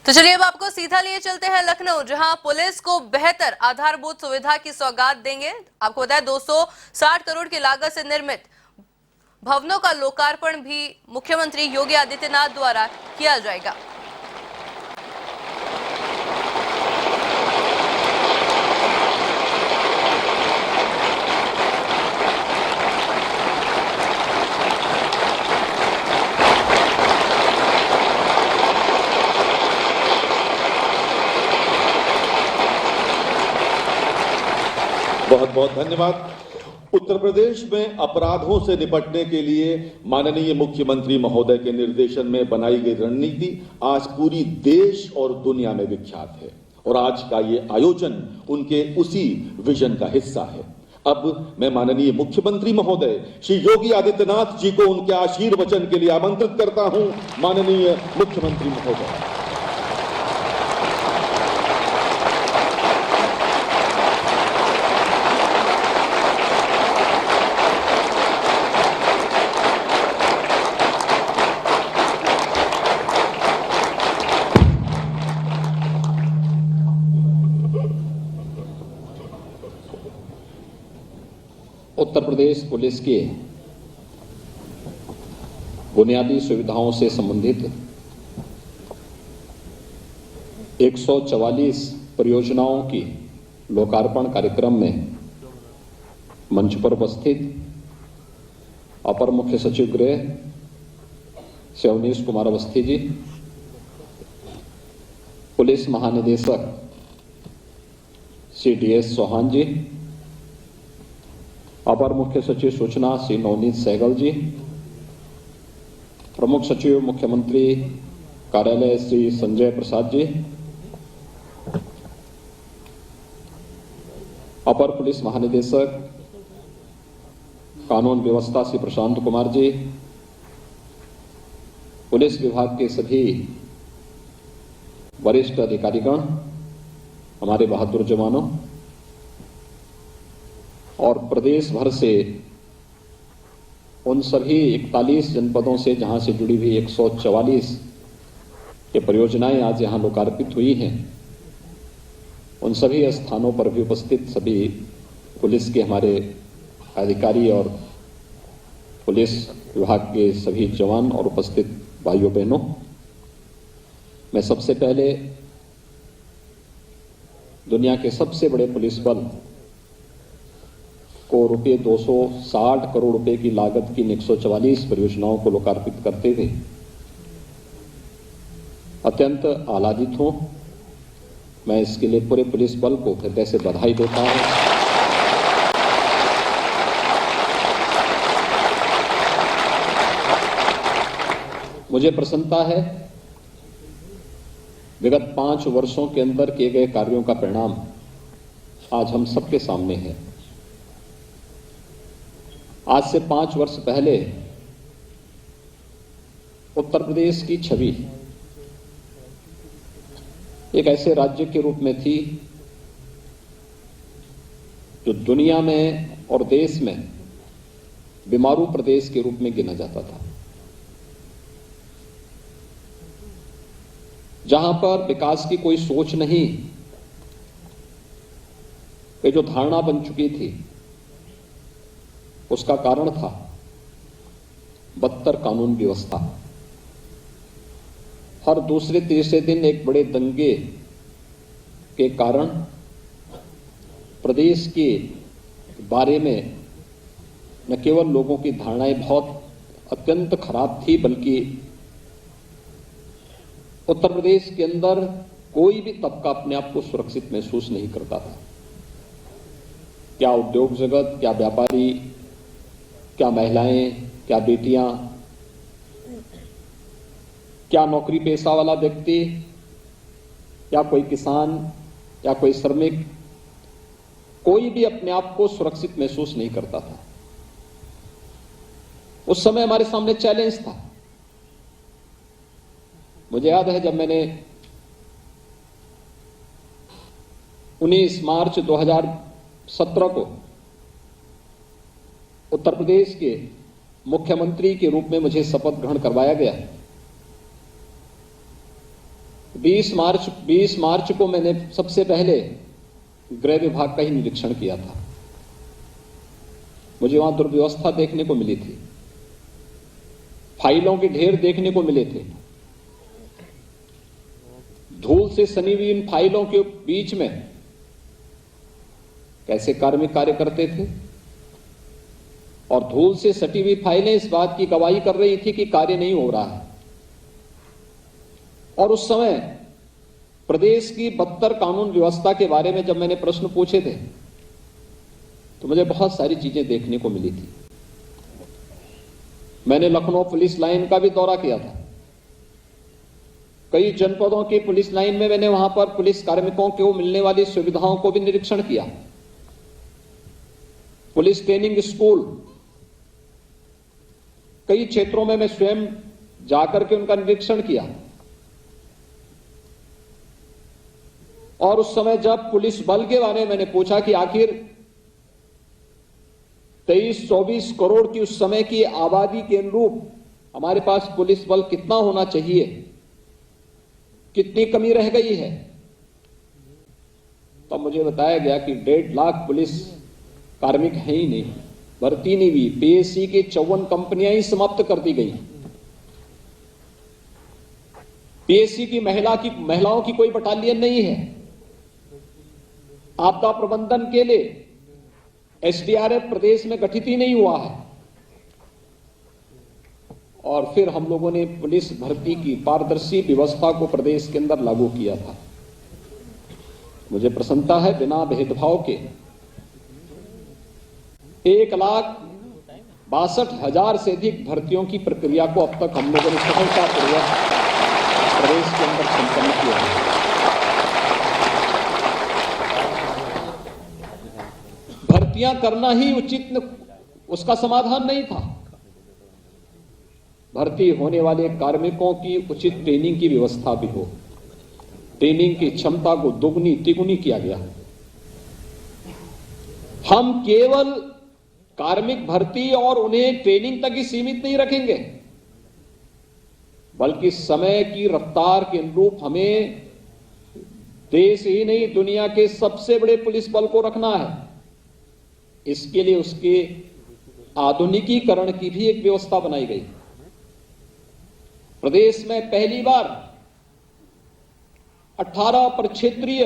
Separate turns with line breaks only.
तो चलिए अब आपको सीधा लिए चलते हैं लखनऊ, जहां पुलिस को बेहतर आधारभूत सुविधा की सौगात देंगे। आपको बताया 260 करोड़ की लागत से निर्मित भवनों का लोकार्पण भी मुख्यमंत्री योगी आदित्यनाथ द्वारा किया जाएगा।
बहुत बहुत धन्यवाद। उत्तर प्रदेश में अपराधों से निपटने के लिए माननीय मुख्यमंत्री महोदय के निर्देशन में बनाई गई रणनीति आज पूरी देश और दुनिया में विख्यात है और आज का ये आयोजन उनके उसी विजन का हिस्सा है। अब मैं माननीय मुख्यमंत्री महोदय श्री योगी आदित्यनाथ जी को उनके आशीर्वचन के लिए आमंत्रित करता हूं। माननीय मुख्यमंत्री महोदय।
उत्तर प्रदेश पुलिस के बुनियादी सुविधाओं से संबंधित 144 परियोजनाओं की लोकार्पण कार्यक्रम में मंच पर उपस्थित अपर मुख्य सचिव गृह श्री अवनीश कुमार अवस्थी जी, पुलिस महानिदेशक श्री DS चौहान जी, अपर मुख्य सचिव सूचना श्री नवनीत सहगल जी, प्रमुख सचिव मुख्यमंत्री कार्यालय श्री संजय प्रसाद जी, अपर पुलिस महानिदेशक कानून व्यवस्था श्री प्रशांत कुमार जी, पुलिस विभाग के सभी वरिष्ठ अधिकारीगण, हमारे बहादुर जवानों और प्रदेश भर से उन सभी 41 जनपदों से जहां से जुड़ी हुई 144 ये परियोजनाएं आज यहां लोकार्पित हुई हैं, उन सभी स्थानों पर भी उपस्थित सभी पुलिस के हमारे अधिकारी और पुलिस विभाग के सभी जवान और उपस्थित भाइयों बहनों, मैं सबसे पहले दुनिया के सबसे बड़े पुलिस बल को रुपये 260 करोड़ रुपए की लागत की 144 परियोजनाओं को लोकार्पित करते हुए अत्यंत आह्लादित हूं। मैं इसके लिए पूरे पुलिस बल को हृदय से बधाई देता हूं। मुझे प्रसन्नता है विगत 5 वर्षों के अंदर किए गए कार्यों का परिणाम आज हम सबके सामने है। आज से 5 वर्ष पहले उत्तर प्रदेश की छवि एक ऐसे राज्य के रूप में थी जो दुनिया में और देश में बीमारू प्रदेश के रूप में गिना जाता था, जहां पर विकास की कोई सोच नहीं, ये जो धारणा बन चुकी थी उसका कारण था बदतर कानून व्यवस्था। हर दूसरे तीसरे दिन एक बड़े दंगे के कारण प्रदेश के बारे में न केवल लोगों की धारणाएं बहुत अत्यंत खराब थी, बल्कि उत्तर प्रदेश के अंदर कोई भी तबका अपने आप को सुरक्षित महसूस नहीं करता था। क्या उद्योग जगत, क्या व्यापारी, क्या महिलाएं, क्या बेटियां, क्या नौकरी पेशा वाला व्यक्ति, या कोई किसान, या कोई श्रमिक, कोई भी अपने आप को सुरक्षित महसूस नहीं करता था। उस समय हमारे सामने चैलेंज था। मुझे याद है जब मैंने 19 मार्च 2017 को उत्तर प्रदेश के मुख्यमंत्री के रूप में मुझे शपथ ग्रहण करवाया गया, 20 मार्च को मैंने सबसे पहले गृह विभाग का ही निरीक्षण किया था। मुझे वहां दुर्व्यवस्था देखने को मिली थी, फाइलों के ढेर देखने को मिले थे, धूल से सनी हुई इन फाइलों के बीच में कैसे कार्मिक कार्य करते थे, और धूल से सटी हुई फाइलें इस बात की गवाही कर रही थी कि कार्य नहीं हो रहा है। और उस समय प्रदेश की बदतर कानून व्यवस्था के बारे में जब मैंने प्रश्न पूछे थे तो मुझे बहुत सारी चीजें देखने को मिली थी। मैंने लखनऊ पुलिस लाइन का भी दौरा किया था। कई जनपदों की पुलिस लाइन में मैंने वहां पर पुलिस कार्मिकों को मिलने वाली सुविधाओं को भी निरीक्षण किया। पुलिस ट्रेनिंग स्कूल कई क्षेत्रों में मैं स्वयं जाकर के उनका निरीक्षण किया। और उस समय जब पुलिस बल के बारे में मैंने पूछा कि आखिर 23-24 करोड़ की उस समय की आबादी के अनुरूप हमारे पास पुलिस बल कितना होना चाहिए, कितनी कमी रह गई है, तब मुझे बताया गया कि 1.5 लाख पुलिस कार्मिक है ही नहीं, भर्ती नहीं हुई। पीएससी की 54 कंपनियां ही समाप्त कर दी गई। पीएससी की महिलाओं की कोई बटालियन नहीं है। आपदा प्रबंधन के लिए एसडीआरएफ प्रदेश में गठित ही नहीं हुआ है। और फिर हम लोगों ने पुलिस भर्ती की पारदर्शी व्यवस्था को प्रदेश के अंदर लागू किया था। मुझे प्रसन्नता है, बिना भेदभाव के 1,62,000 से अधिक भर्तियों की प्रक्रिया को अब तक हम लोगों ने सफलतापूर्वक प्रदेश के अंदर संपन्न किया है। भर्तियां करना ही उचित उसका समाधान नहीं था। भर्ती होने वाले कार्मिकों की उचित ट्रेनिंग की व्यवस्था भी हो। ट्रेनिंग की क्षमता को दोगुनी तिगुनी किया गया। हम केवल कार्मिक भर्ती और उन्हें ट्रेनिंग तक ही सीमित नहीं रखेंगे, बल्कि समय की रफ्तार के अनुरूप हमें देश ही नहीं दुनिया के सबसे बड़े पुलिस बल को रखना है। इसके लिए उसके आधुनिकीकरण की भी एक व्यवस्था बनाई गई। प्रदेश में पहली बार 18 प्रक्षेत्रीय